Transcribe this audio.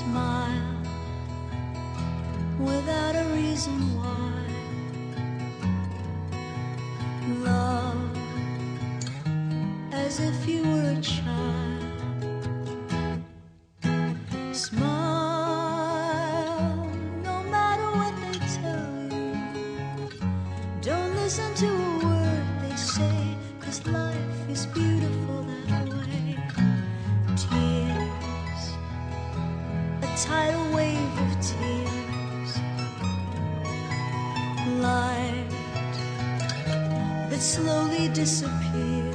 smile without a reason why. Love as if you were a child. Smile no matter what they tell you. Don't listen to a word they say, 'cause life is beautiful that way. Tears, a tidal wave of tears. Light that slowly disappears.